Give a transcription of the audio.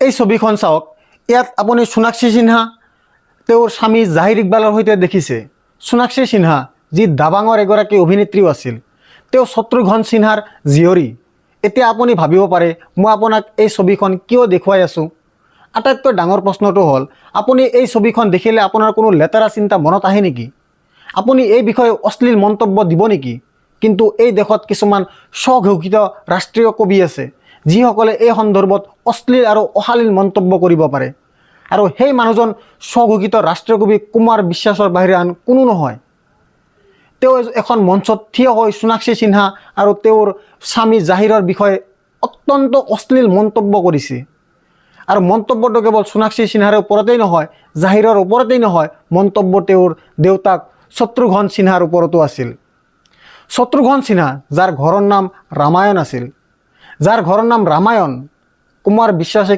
এই ছবিখন চাওক, ইয়াত আপুনি সোণাক্ষী সিনহা তেওঁৰ স্বামী জাহিৰ ইকবালৰ সৈতে দেখিছে। সোণাক্ষী সিনহা যি দাবাঙৰ এগৰাকী অভিনেত্ৰীও আছিল, তেওঁ শত্ৰুঘ্ন সিনহাৰ জীয়ৰী। এতিয়া আপুনি ভাবিব পাৰে মই আপোনাক এই ছবিখন কিয় দেখুৱাই আছোঁ। আটাইতকৈ ডাঙৰ প্ৰশ্নটো হ'ল, আপুনি এই ছবিখন দেখিলে আপোনাৰ কোনো লেতেৰা চিন্তা মনত আহে নেকি? আপুনি এই বিষয়ে অশ্লীল মন্তব্য দিব নেকি? কিন্তু এই দেশত কিছুমান স্বঘোষিত ৰাষ্ট্ৰীয় কবি আছে, যিসকলে এই সন্দৰ্ভত অশ্লীল আৰু অশালীন মন্তব্য কৰিব পাৰে। আৰু সেই মানুহজন স্বঘোষিত ৰাষ্ট্ৰীয় কবি কুমাৰ বিশ্বাসৰ বাহিৰে আন কোনো নহয়। তেওঁ এখন মঞ্চত থিয় হৈ সোণাক্ষী সিনহা আৰু তেওঁৰ স্বামী জাহিৰৰ বিষয়ে অত্যন্ত অশ্লীল মন্তব্য কৰিছে। আৰু মন্তব্যটো কেৱল সোণাক্ষী সিনহাৰ ওপৰতেই নহয়, জাহিৰৰ ওপৰতেই নহয়, মন্তব্য তেওঁৰ দেউতাক শত্ৰুঘ্ন সিনহাৰ ওপৰতো আছিল। শত্ৰুঘ্ন সিনহা, যাৰ ঘৰৰ নাম ৰামায়ণ আছিল, যাৰ ঘৰৰ নাম ৰামায়ণ, কুমাৰ বিশ্বাসে